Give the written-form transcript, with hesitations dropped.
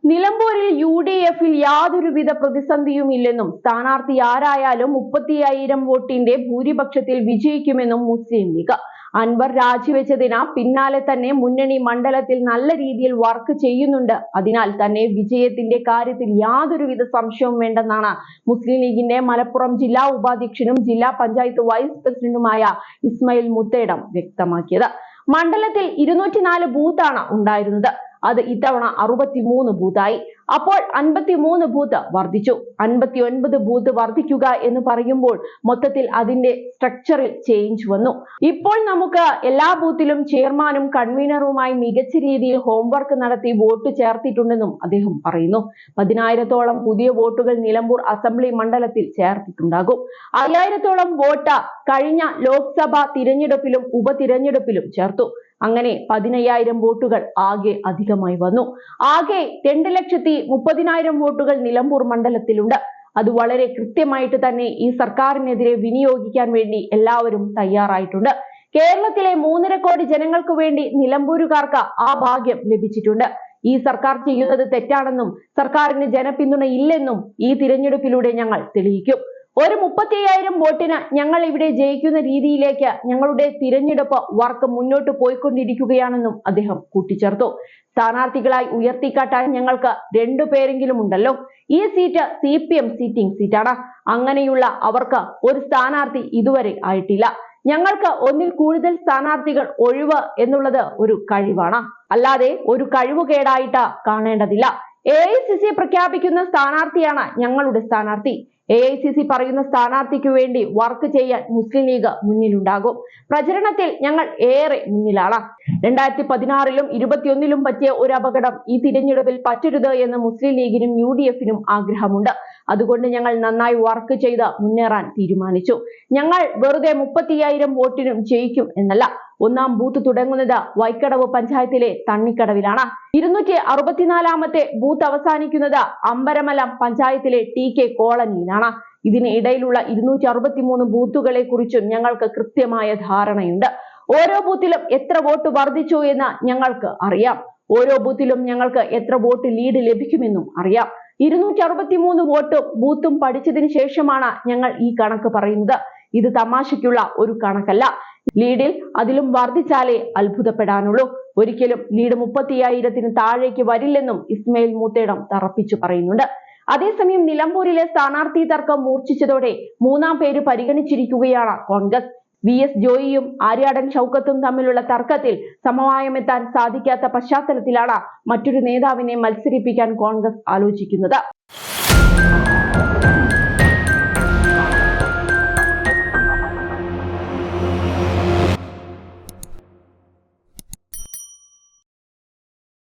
നിലമ്പൂരിൽ UDF-ൽ യാതൊരുവിധ പ്രതിസന്ധിയുമില്ലെന്നും സ്ഥാനാർത്ഥി ആരായാലും 30,000 വോട്ടിന്റെ ഭൂരിപക്ഷത്തിൽ വിജയിക്കുമെന്നും മുസ്ലിം ലീഗ്. അൻവർ രാജിവെച്ചതിന് പിന്നാലെ തന്നെ മുന്നണി മണ്ഡലത്തിൽ നല്ല രീതിയിൽ വർക്ക് ചെയ്യുന്നുണ്ട്. അതിനാൽ തന്നെ വിജയത്തിന്റെ കാര്യത്തിൽ യാതൊരുവിധ സംശയവും വേണ്ടെന്നാണ് മുസ്ലിം ലീഗിന്റെ മലപ്പുറം ജില്ലാ ഉപാധ്യക്ഷനും ജില്ലാ പഞ്ചായത്ത് വൈസ് പ്രസിഡന്റുമായ ഇസ്മായിൽ മുത്തേടം വ്യക്തമാക്കിയത്. മണ്ഡലത്തിൽ 204 ബൂത്താണ് ഉണ്ടായിരുന്നത്. അത് ഇത്തവണ 63 ബൂത്തായി. അപ്പോൾ 53 ബൂത്ത് വർദ്ധിച്ചു. 59 ബൂത്ത് വർദ്ധിക്കുക എന്ന് പറയുമ്പോൾ മൊത്തത്തിൽ അതിന്റെ സ്ട്രക്ചറിൽ ചേഞ്ച് വന്നു. ഇപ്പോൾ നമുക്ക് എല്ലാ ബൂത്തിലും ചെയർമാനും കൺവീനറുമായി മികച്ച രീതിയിൽ ഹോംവർക്ക് നടത്തി വോട്ട് ചേർത്തിട്ടുണ്ടെന്നും അദ്ദേഹം പറയുന്നു. 10,000-ഓളം പുതിയ വോട്ടുകൾ നിലമ്പൂർ അസംബ്ലി മണ്ഡലത്തിൽ ചേർത്തിട്ടുണ്ടാകും. 5,000-ഓളം വോട്ട് കഴിഞ്ഞ ലോക്സഭാ തിരഞ്ഞെടുപ്പിലും ഉപതിരഞ്ഞെടുപ്പിലും ചേർത്തു. അങ്ങനെ 15,000 വോട്ടുകൾ ആകെ അധികമായി വന്നു. ആകെ 2,30,000 വോട്ടുകൾ നിലമ്പൂർ മണ്ഡലത്തിലുണ്ട്. അത് വളരെ കൃത്യമായിട്ട് തന്നെ ഈ സർക്കാരിനെതിരെ വിനിയോഗിക്കാൻ വേണ്ടി എല്ലാവരും തയ്യാറായിട്ടുണ്ട്. കേരളത്തിലെ 3.5 കോടി ജനങ്ങൾക്ക് വേണ്ടി നിലമ്പൂരുകാർക്ക് ആ ഭാഗ്യം ലഭിച്ചിട്ടുണ്ട്. ഈ സർക്കാർ ചെയ്യുന്നത് തെറ്റാണെന്നും സർക്കാരിന് ജനപിന്തുണ ഇല്ലെന്നും ഈ തിരഞ്ഞെടുപ്പിലൂടെ ഞങ്ങൾ തെളിയിക്കും. ഒരു 30,000 വോട്ടിന് ഞങ്ങൾ ഇവിടെ ജയിക്കുന്ന രീതിയിലേക്ക് ഞങ്ങളുടെ തിരഞ്ഞെടുപ്പ് വർക്ക് മുന്നോട്ട് പോയിക്കൊണ്ടിരിക്കുകയാണെന്നും അദ്ദേഹം കൂട്ടിച്ചേർത്തു. സ്ഥാനാർത്ഥികളായി ഉയർത്തിക്കാട്ടാൻ ഞങ്ങൾക്ക് 2 പേരെങ്കിലും ഉണ്ടല്ലോ. ഈ സീറ്റ് CPM സിറ്റിംഗ് സീറ്റാണ്. അങ്ങനെയുള്ള അവർക്ക് ഒരു സ്ഥാനാർത്ഥി ഇതുവരെ ആയിട്ടില്ല. ഞങ്ങൾക്ക് ഒന്നിൽ കൂടുതൽ സ്ഥാനാർത്ഥികൾ ഒഴിവ് എന്നുള്ളത് ഒരു കഴിവാണ്, അല്ലാതെ ഒരു കഴിവുകേടായിട്ട് കാണേണ്ടതില്ല. AICC പ്രഖ്യാപിക്കുന്ന സ്ഥാനാർത്ഥിയാണ് ഞങ്ങളുടെ സ്ഥാനാർത്ഥി. AICC പറയുന്ന സ്ഥാനാർത്ഥിക്ക് വേണ്ടി വർക്ക് ചെയ്യാൻ മുസ്ലിം ലീഗ് മുന്നിലുണ്ടാകും. പ്രചരണത്തിൽ ഞങ്ങൾ ഏറെ മുന്നിലാണ്. 2016-ലും 2021-ലും പറ്റിയ ഒരു അപകടം ഈ തിരഞ്ഞെടുപ്പിൽ പറ്റരുത് എന്ന് മുസ്ലിം ലീഗിനും UDF-നും ആഗ്രഹമുണ്ട്. അതുകൊണ്ട് ഞങ്ങൾ നന്നായി വർക്ക് ചെയ്ത് മുന്നേറാൻ തീരുമാനിച്ചു. ഞങ്ങൾ വെറുതെ 30,000 വോട്ടിനും ജയിക്കും എന്നല്ല. ഒന്നാം ബൂത്ത് തുടങ്ങുന്നത് വൈക്കടവ് പഞ്ചായത്തിലെ തണ്ണിക്കടവിലാണ്. 264-ാമത്തെ ബൂത്ത് അവസാനിക്കുന്നത് അമ്പരമലം പഞ്ചായത്തിലെ TK കോളനിയിലാണ്. ഇതിന് ഇടയിലുള്ള 263 ബൂത്തുകളെ കുറിച്ചും ഞങ്ങൾക്ക് കൃത്യമായ ധാരണയുണ്ട്. ഓരോ ബൂത്തിലും എത്ര വോട്ട് വർദ്ധിച്ചു എന്ന് ഞങ്ങൾക്ക് അറിയാം. ഓരോ ബൂത്തിലും ഞങ്ങൾക്ക് എത്ര വോട്ട് ലീഡ് ലഭിക്കുമെന്നും അറിയാം. 263 വോട്ടും ബൂത്തും പഠിച്ചതിന് ശേഷമാണ് ഞങ്ങൾ ഈ കണക്ക് പറയുന്നത്. ഇത് തമാശയ്ക്കുള്ള ഒരു കണക്കല്ല. ലീഡിൽ അതിലും വർദ്ധിച്ചാലേ അത്ഭുതപ്പെടാനുള്ളൂ. ഒരിക്കലും ലീഡ് 30,000-ന് താഴേക്ക് വരില്ലെന്നും ഇസ്മായിൽ മുത്തേടം തറപ്പിച്ചു പറയുന്നുണ്ട്. അതേസമയം നിലമ്പൂരിലെ സ്ഥാനാർത്ഥി തർക്കം മൂർച്ഛിച്ചതോടെ 3-ാം പേര് പരിഗണിച്ചിരിക്കുകയാണ് കോൺഗ്രസ്. VS ജോയിയും ആര്യാടൻ ഷൗക്കത്തും തമ്മിലുള്ള തർക്കത്തിൽ സമവായമെത്താൻ സാധിക്കാത്ത പശ്ചാത്തലത്തിലാണ് മറ്റൊരു നേതാവിനെ മത്സരിപ്പിക്കാൻ കോൺഗ്രസ് ആലോചിക്കുന്നത്.